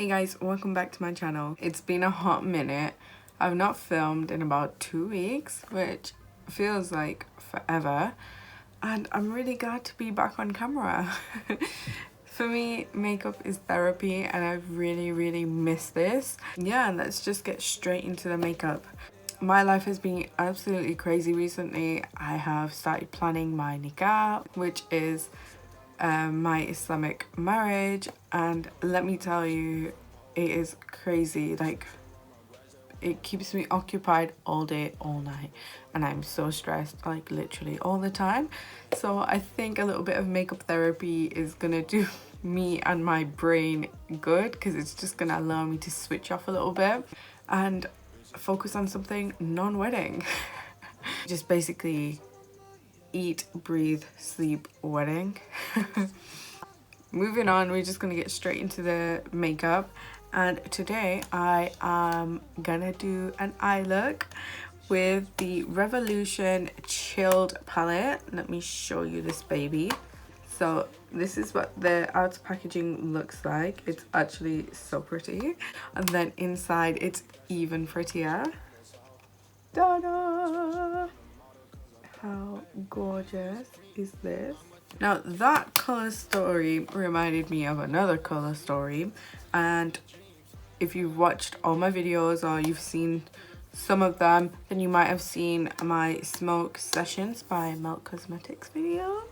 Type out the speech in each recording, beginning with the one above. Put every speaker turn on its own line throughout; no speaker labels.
Hey guys, welcome back to my channel. It's been a hot minute. I've not filmed in about 2 weeks, which feels like forever, and I'm really glad to be back on camera. For me, makeup is therapy and I've really missed this. Yeah, let's just get straight into the makeup. My life has been absolutely crazy recently. I have started planning my nikah, which is my Islamic marriage, and let me tell you, it is crazy. Like, it keeps me occupied all day, all night, and I'm so stressed, like literally all the time. So I think a little bit of makeup therapy is gonna do me and my brain good, because it's just gonna allow me to switch off a little bit and focus on something non-wedding. Just basically eat, breathe, sleep, wedding. Moving on, we're just gonna get straight into the makeup, and today I am gonna do an eye look with the Revolution Chilled palette. Let me show you this baby. So this is what the outer packaging looks like. It's actually so pretty, and then inside it's even prettier. Ta-da! How gorgeous is this? Now that color story reminded me of another color story, and if you've watched all my videos or you've seen some of them, then you might have seen my Smoke Sessions by Milk Cosmetics video.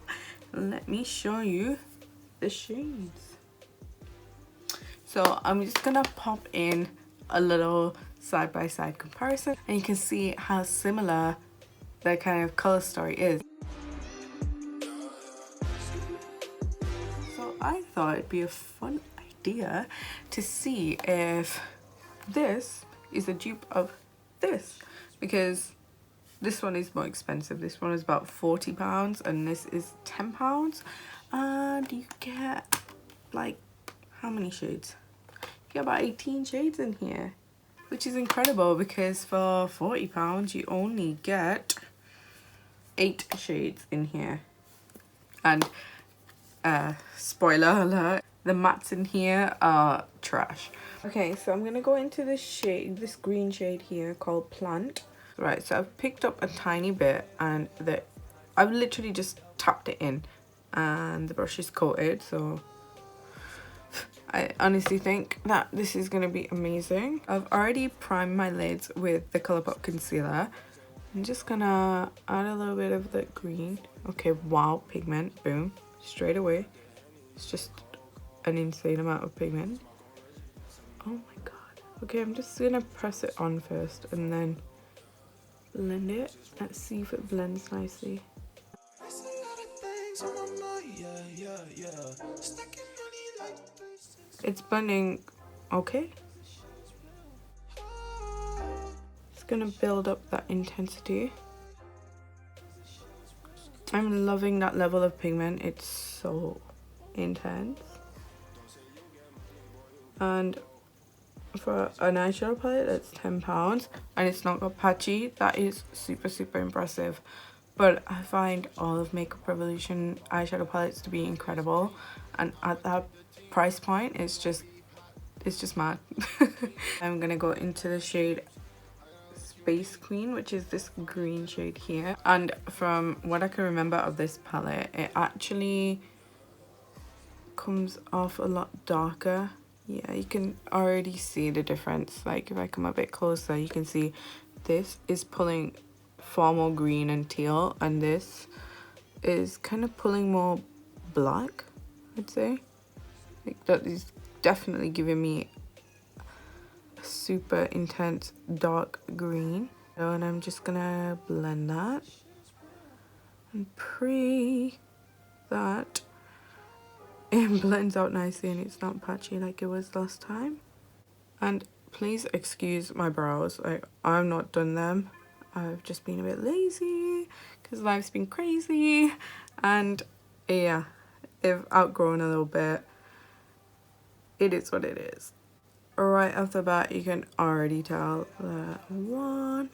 Let me show you the shades. So I'm just gonna pop in a little side-by-side comparison, and you can see how similar the kind of color story is. So I thought it'd be a fun idea to see if this is a dupe of this, because this one is more expensive. This one is about £40 and this is £10, and you get like, how many shades? You get about 18 shades in here, which is incredible, because for £40 you only get 8 shades in here. And spoiler alert, the mattes in here are trash. Okay, so I'm gonna go into this shade, this green shade here called Plant. Right, so I've picked up a tiny bit, and I've literally just tapped it in, and the brush is coated. So I honestly think that this is gonna be amazing. I've already primed my lids with the Colourpop concealer. I'm just gonna add a little bit of the green. Okay, wow, pigment, boom, straight away. It's just an insane amount of pigment. Oh my god. Okay, I'm just gonna press it on first and then blend it. Let's see if it blends nicely. It's blending okay. It's gonna build up that intensity. I'm loving that level of pigment. It's so intense. And for an eyeshadow palette that's £10 and it's not got patchy, that is super impressive. But I find all of Makeup Revolution eyeshadow palettes to be incredible, and at that price point it's just mad. I'm gonna go into the shade Space Queen, which is this green shade here, and from what I can remember of this palette, it actually comes off a lot darker. Yeah, you can already see the difference. Like, if I come a bit closer, you can see this is pulling far more green and teal, and this is kind of pulling more black, I'd say. Like, that is definitely giving me a super intense dark green. And I'm just gonna blend that and pray that it blends out nicely and it's not patchy like it was last time. And please excuse my brows, like, I've not done them. I've just been a bit lazy because life's been crazy, and yeah, they've outgrown a little bit. It is what it is. Right off the bat, you can already tell that one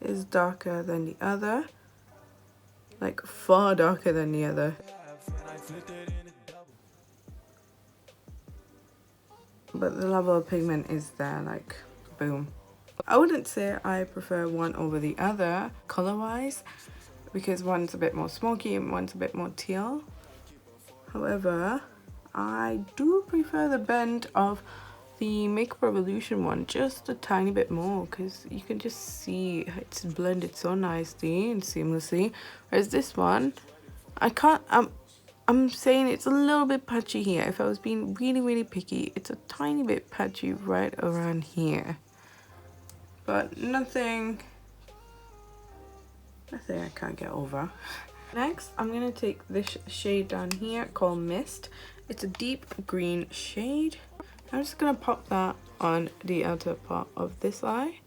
is darker than the other, like far darker than the other. but the level of pigment is there, like, boom. I wouldn't say I prefer one over the other color wise, because one's a bit more smoky and one's a bit more teal. However, I do prefer the blend of the Makeup Revolution one just a tiny bit more, because you can just see it's blended so nicely and seamlessly, whereas this one I'm saying it's a little bit patchy here. If I was being really picky, it's a tiny bit patchy right around here, but nothing I can't get over. Next, I'm gonna take this shade down here called Mist. It's a deep green shade. I'm just gonna pop that on the outer part of this eye.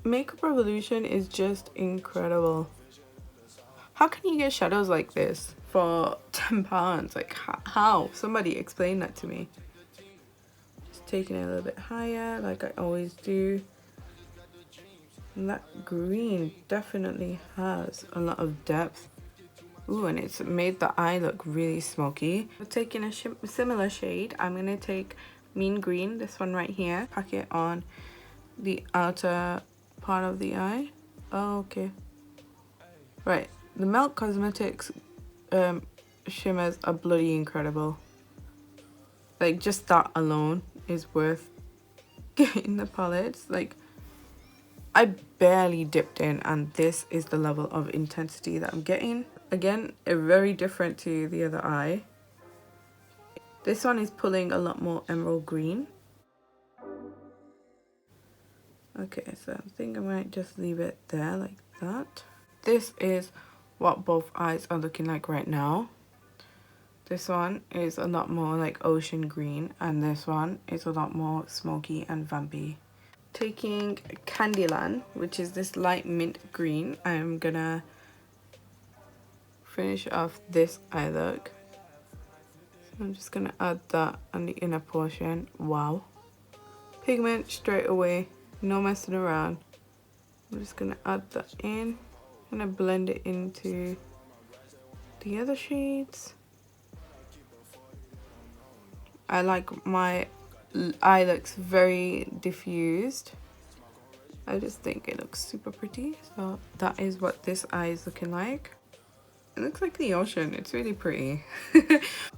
Makeup Revolution is just incredible. How can you get shadows like this for £10? Like, how? Somebody explain that to me. Just taking it a little bit higher, like I always do. And that green definitely has a lot of depth. Ooh, and it's made the eye look really smoky. We're taking a similar shade. I'm going to take Mean Green, this one right here. Pack it on the outer part of the eye. Oh, okay. Right, the Milk Cosmetics shimmers are bloody incredible. Like, just that alone is worth getting the palettes. Like, I barely dipped in, and this is the level of intensity that I'm getting. Again, very different to the other eye. This one is pulling a lot more emerald green. Okay, so I think I might just leave it there like that. This is what both eyes are looking like right now. This one is a lot more like ocean green, and this one is a lot more smoky and vampy. Taking Candyland, which is this light mint green, I'm gonna finish off this eye look. So I'm just gonna add that on the inner portion. Wow. Pigment straight away, no messing around. I'm just gonna add that in. I'm gonna blend it into the other shades. I like my eye looks very diffused. I just think it looks super pretty. So that is what this eye is looking like. It looks like the ocean. It's really pretty.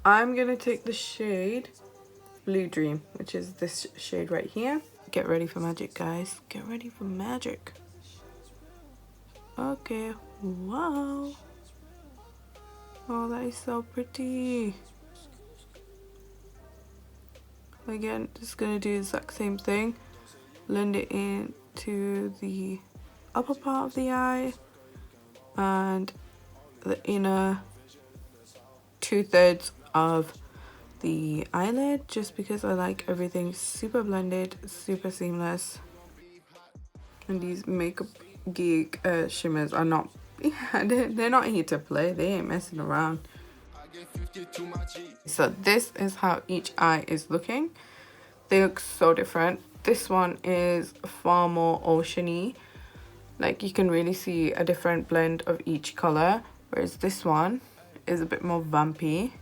I'm gonna take the shade Blue Dream, which is this shade right here. Get ready for magic, guys. Get ready for magic. Okay, wow. Oh, that is so pretty. Again, just gonna do the exact same thing. Blend it into the upper part of the eye and the inner 2/3 of the eyelid, just because I like everything super blended, super seamless. And these Makeup Geek shimmers are not, they're not here to play. They ain't messing around. So this is how each eye is looking. They look so different. This one is far more oceany. Like, you can really see a different blend of each color, whereas this one is a bit more vampy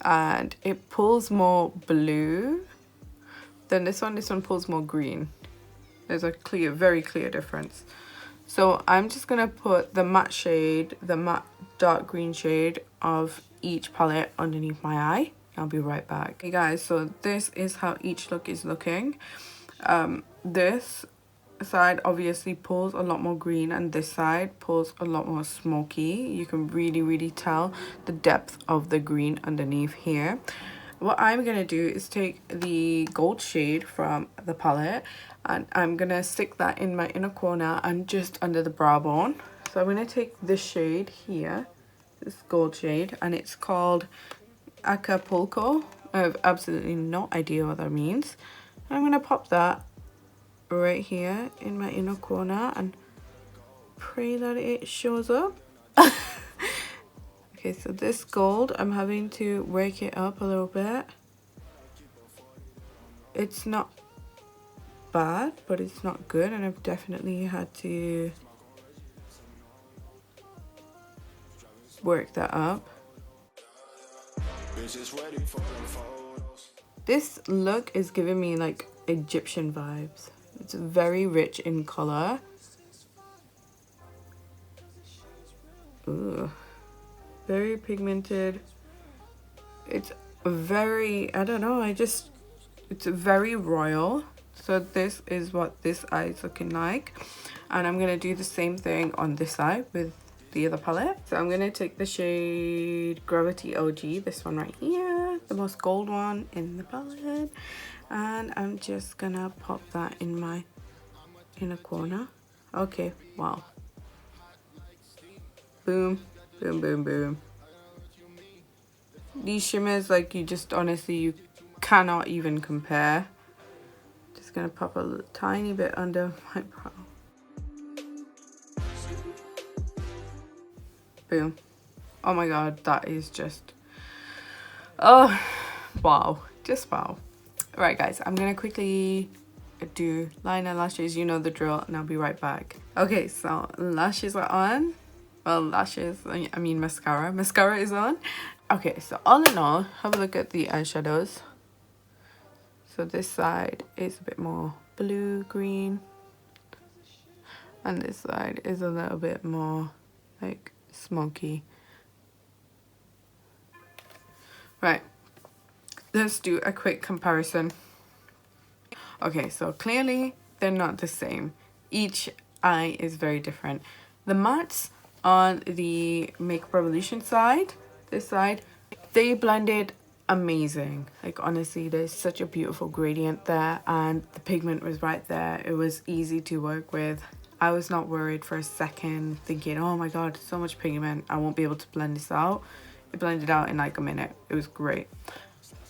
and it pulls more blue than this one. This one pulls more green. There's a clear, very clear difference. So I'm just gonna put the matte shade, the matte dark green shade of each palette underneath my eye. I'll be right back. Hey guys, so this is how each look is looking. This side obviously pulls a lot more green, and this side pulls a lot more smoky. You can really tell the depth of the green underneath here. What I'm gonna do is take the gold shade from the palette, and I'm gonna stick that in my inner corner and just under the brow bone. So I'm gonna take this shade here, this gold shade, and it's called Acapulco. I have absolutely no idea what that means. I'm gonna pop that right here in my inner corner and pray that it shows up. Okay, so this gold, I'm having to work it up a little bit. It's not bad, but it's not good, and I've definitely had to work that up. This look is giving me like Egyptian vibes. It's very rich in color. Ooh, very pigmented. It's very, I don't know, it's very royal. So this is what this eye is looking like, and I'm gonna do the same thing on this side with the other palette. So I'm gonna take the shade Gravity OG, this one right here, the most gold one in the palette, and I'm just gonna pop that in my inner corner. Okay, wow. Boom, boom, boom, boom. These shimmers, like, you just honestly, you cannot even compare. Just gonna pop a tiny bit under my brow. Boom. Oh my god, that is just, oh wow, just wow. Right guys, I'm gonna quickly do liner, lashes, you know the drill, and I'll be right back. Okay, so lashes are on. Well, lashes, I mean mascara is on. Okay, so all in all, have a look at the eyeshadows. So this side is a bit more blue green, and this side is a little bit more like smoky. Right, let's do a quick comparison. Okay, so clearly they're not the same. Each eye is very different. The mattes on the Makeup Revolution side, this side, they blended amazing. Like, honestly, there's such a beautiful gradient there, and the pigment was right there. It was easy to work with. I was not worried for a second, thinking, oh my god, so much pigment, I won't be able to blend this out. It blended out in like a minute. It was great.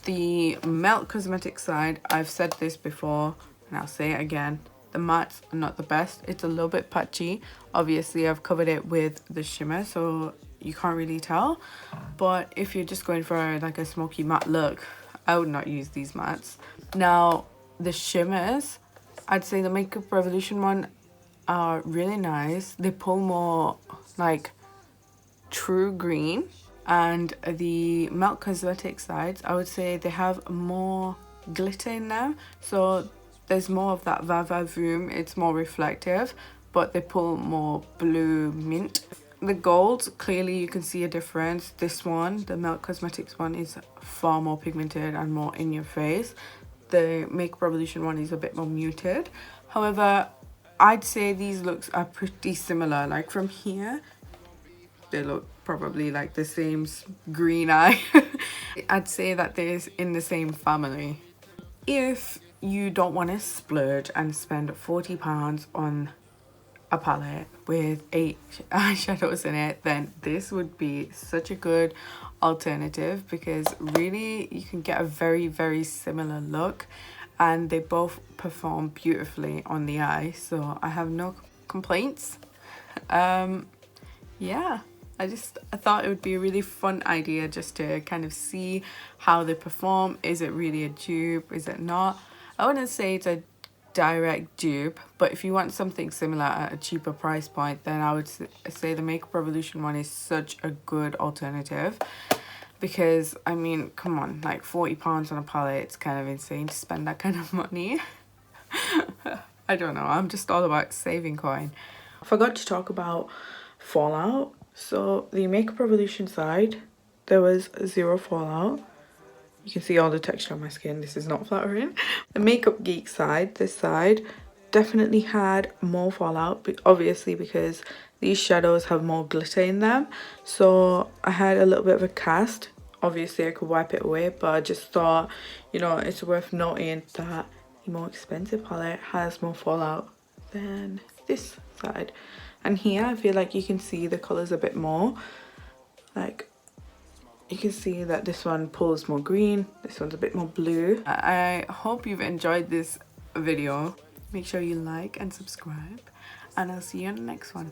The Melt Cosmetics side, I've said this before and I'll say it again, the mattes are not the best. It's a little bit patchy. Obviously I've covered it with the shimmer, so you can't really tell, but if you're just going for like a smoky matte look, I would not use these mattes. Now the shimmers, I'd say the Makeup Revolution one are really nice. They pull more like true green, and the Melt Cosmetics sides, I would say they have more glitter in them, so there's more of that va-va-voom. It's more reflective, but they pull more blue mint. The gold, clearly you can see a difference. This one, the Melt Cosmetics one, is far more pigmented and more in your face. The Makeup Revolution one is a bit more muted. However, I'd say these looks are pretty similar. Like from here, they look probably like the same green eye. I'd say that they're in the same family. If you don't want to splurge and spend £40 on a palette with 8 eyeshadows in it, then this would be such a good alternative, because really you can get a very, very similar look and they both perform beautifully on the eye, so I have no complaints. Yeah, I thought it would be a really fun idea just to kind of see how they perform. Is it really a dupe? Is it not? I wouldn't say it's a direct dupe, but if you want something similar at a cheaper price point, then I would say the Makeup Revolution one is such a good alternative. Because, I mean, come on, like £40 on a palette, it's kind of insane to spend that kind of money. I don't know, I'm just all about saving coin. I forgot to talk about fallout. So the Makeup Revolution side, there was 0 fallout. You can see all the texture on my skin. This is not flattering. The Makeup Geek side, this side, definitely had more fallout, but obviously because these shadows have more glitter in them. So I had a little bit of a cast. Obviously I could wipe it away, but I just thought, you know, it's worth noting that the more expensive palette has more fallout than this side. And here I feel like you can see the colours a bit more. Like, you can see that this one pulls more green, this one's a bit more blue. I hope you've enjoyed this video. Make sure you like and subscribe, and I'll see you in the next one.